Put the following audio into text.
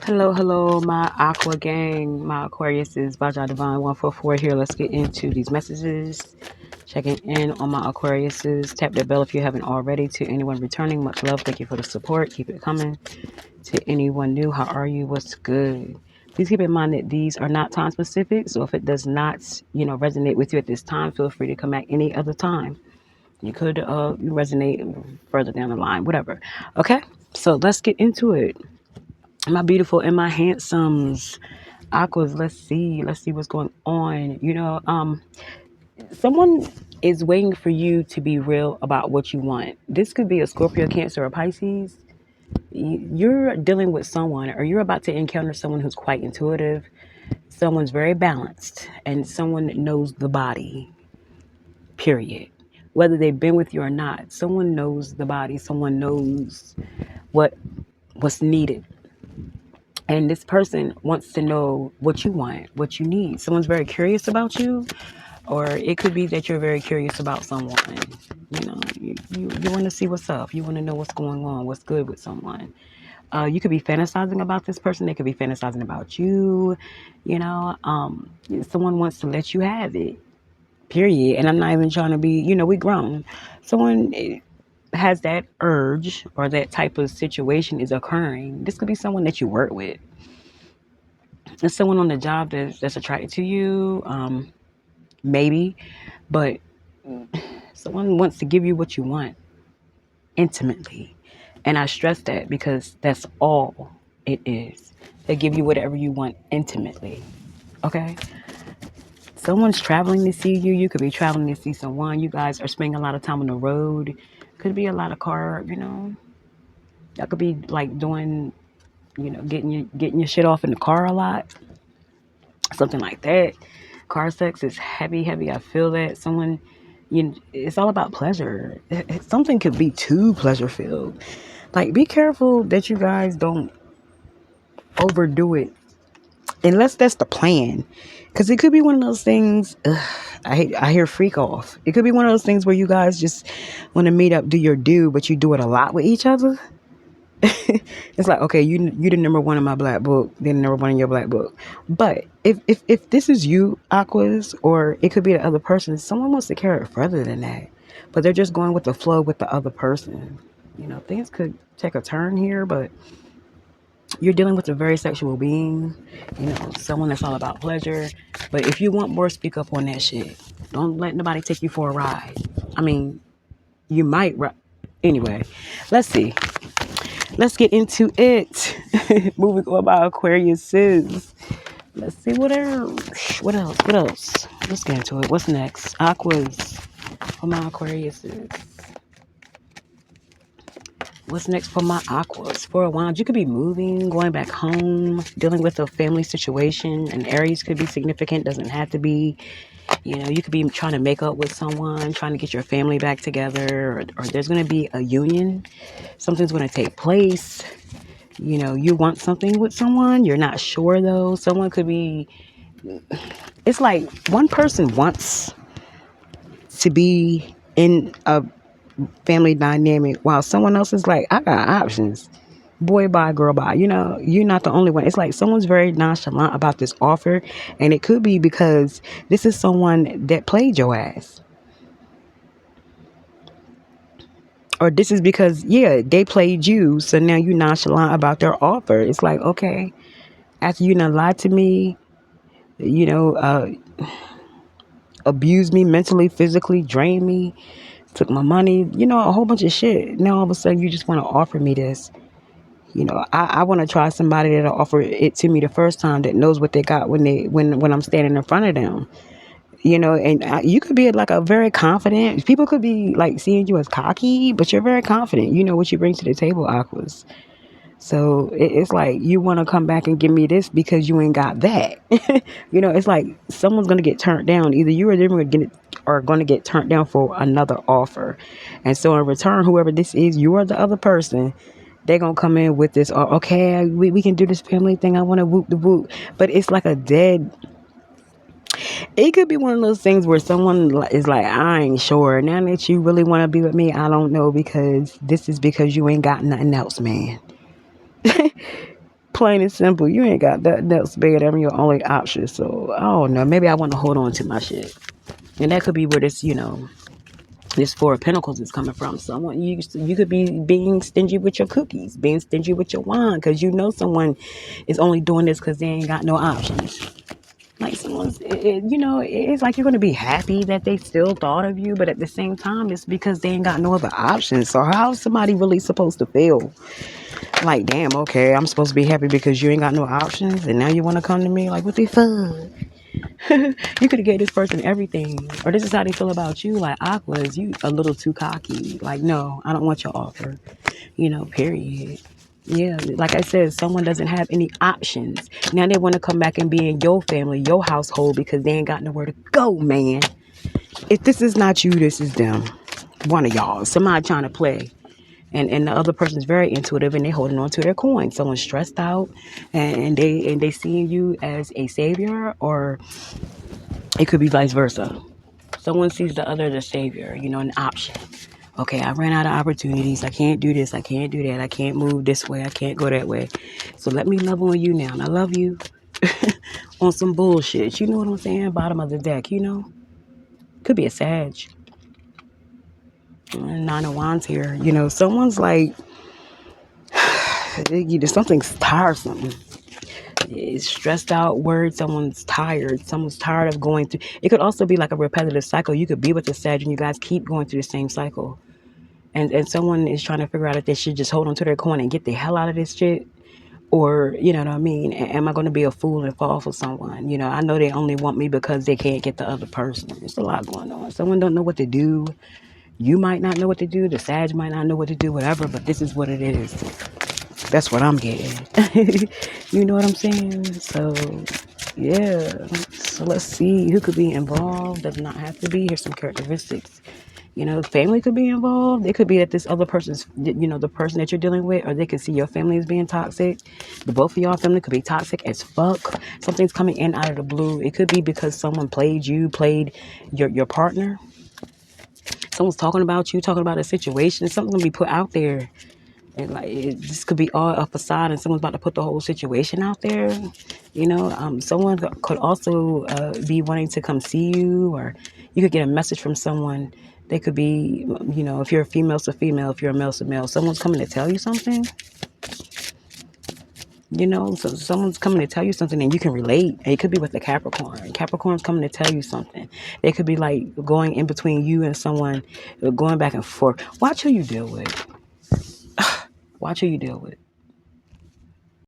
Hello, my Aqua gang, my Aquarius is Baja Divine 144 here. Let's get into these messages. Checking in on my Aquariuses. Tap the bell if you haven't already. To anyone returning, much love. Thank you for the support. Keep it coming. To anyone new, how are you? What's good? Please keep in mind that these are not time specific. So if it does not, resonate with you at this time, feel free to come back any other time. You could resonate further down the line, whatever. Okay, so let's get into it. My beautiful and my handsomes, Aquas. Let's see what's going on. Someone is waiting for you to be real about what you want. This could be a Scorpio, Cancer, or Pisces. You're dealing with someone, or you're about to encounter someone who's quite intuitive. Someone's very balanced, and someone knows the body. Period. Whether they've been with you or not, someone knows the body. Someone knows what what's needed. And this person wants to know what you want, what you need. Someone's very curious about you, or it could be that you're very curious about someone. You want to see what's up. You want to know what's going on, what's good with someone. You could be fantasizing about this person. They could be fantasizing about you. Someone wants to let you have it, period. And I'm not even trying to be, we grown. Someone has that urge, or that type of situation is occurring. This could be someone that you work with. There's someone on the job that's attracted to you, maybe, but someone wants to give you what you want intimately. And I stress that because that's all it is. They give you whatever you want intimately. Okay? Someone's traveling to see you. You could be traveling to see someone. You guys are spending a lot of time on the road. Could be a lot of car. That could be like doing, getting your shit off in the car a lot. Something like that. Car sex is heavy. I feel that it's all about pleasure. Something could be too pleasure filled. Like, be careful that you guys don't overdo it, unless that's the plan. Because it could be one of those things. I hear freak off. It could be one of those things where you guys just want to meet up, do your due, but you do it a lot with each other. It's like, okay, you the number one in my black book, then number one in your black book. But if this is you, Aquas, or it could be the other person, someone wants to carry it further than that. But they're just going with the flow with the other person. Things could take a turn here, but you're dealing with a very sexual being, someone that's all about pleasure. But if you want more, speak up on that shit. Don't let nobody take you for a ride. I mean, you might. Anyway, let's see. Let's get into it. Moving on by Aquarius is. Let's see what else. What else? Let's get into it. What's next? Aquas for my Aquarius is. What's next for my Aquas? For a while, you could be moving, going back home, dealing with a family situation. An Aries could be significant, doesn't have to be. You could be trying to make up with someone, trying to get your family back together, or there's going to be a union. Something's going to take place. You want something with someone. You're not sure, though. Someone could be... It's like one person wants to be in a family dynamic while someone else is like, I got options. Boy, bye, girl, bye. You're not the only one. It's like someone's very nonchalant about this offer. And it could be because this is someone that played your ass. Or this is because, they played you. So now you nonchalant about their offer. It's like, okay, after you done lied to me, abused me mentally, physically, drained me, took my money, a whole bunch of shit. Now all of a sudden you just want to offer me this. I want to try somebody that'll offer it to me the first time, that knows what they got when I'm standing in front of them. And you could be like a very confident. People could be like seeing you as cocky, but you're very confident. You know what you bring to the table, Aquas. So it's like you want to come back and give me this because you ain't got that. It's like someone's going to get turned down. Either you or them are going to get turned down for another offer. And so in return, whoever this is, you are the other person. They're going to come in with this, okay, we can do this family thing. I want to whoop the whoop. But it's like a dead... It could be one of those things where someone is like, I ain't sure. Now that you really want to be with me, I don't know, because this is because you ain't got nothing else, man. Plain and simple. You ain't got that else bad. I'm your only option. So I don't know. Maybe I want to hold on to my shit. And that could be where this, this Four of Pentacles is coming from. Someone you could be being stingy with your cookies, being stingy with your wine, because you know someone is only doing this because they ain't got no options. Like it's like you're gonna be happy that they still thought of you, but at the same time, it's because they ain't got no other options. So how's somebody really supposed to feel? Like, damn, okay, I'm supposed to be happy because you ain't got no options, and now you want to come to me like, what the fuck? You could have gave this person everything, or this is how they feel about you. Like, Aquas, you a little too cocky. Like, no, I don't want your offer. Period. Yeah, like I said, someone doesn't have any options. Now they want to come back and be in your family, your household, because they ain't got nowhere to go, man. If this is not you, this is them. One of y'all. Somebody trying to play. And the other person's very intuitive and they holding on to their coin. Someone's stressed out and they seeing you as a savior, or it could be vice versa. Someone sees the other as a savior, an option. Okay, I ran out of opportunities. I can't do this. I can't do that. I can't move this way. I can't go that way. So let me love on you now. And I love you on some bullshit. You know what I'm saying? Bottom of the deck. Could be a Sag. Nine of Wands here. Someone's like, something's tiresome. It's stressed out, worried. Someone's tired. Someone's tired of going through. It could also be like a repetitive cycle. You could be with the Sag and you guys keep going through the same cycle. And someone is trying to figure out if they should just hold on to their coin and get the hell out of this shit. Or, you know what I mean? Am I going to be a fool and fall for someone? I know they only want me because they can't get the other person. There's a lot going on. Someone don't know what to do. You might not know what to do. The Sag might not know what to do, whatever. But this is what it is. That's what I'm getting. You know what I'm saying? So, yeah. So let's see who could be involved. Does not have to be. Here's some characteristics. Family could be involved. It could be that this other person's, the person that you're dealing with, or they could see your family as being toxic. The both of y'all family could be toxic as fuck. Something's coming in out of the blue. It could be because someone played your partner. Someone's talking about you, talking about a situation. Something's gonna be put out there. And this could be all a facade, and someone's about to put the whole situation out there. Someone could also be wanting to come see you, or you could get a message from someone. They could be, if you're a female to female, if you're a male to male, someone's coming to tell you something. So someone's coming to tell you something and you can relate. It could be with the Capricorn. Capricorn's coming to tell you something. They could be like going in between you and someone, going back and forth. Watch who you deal with. Watch who you deal with.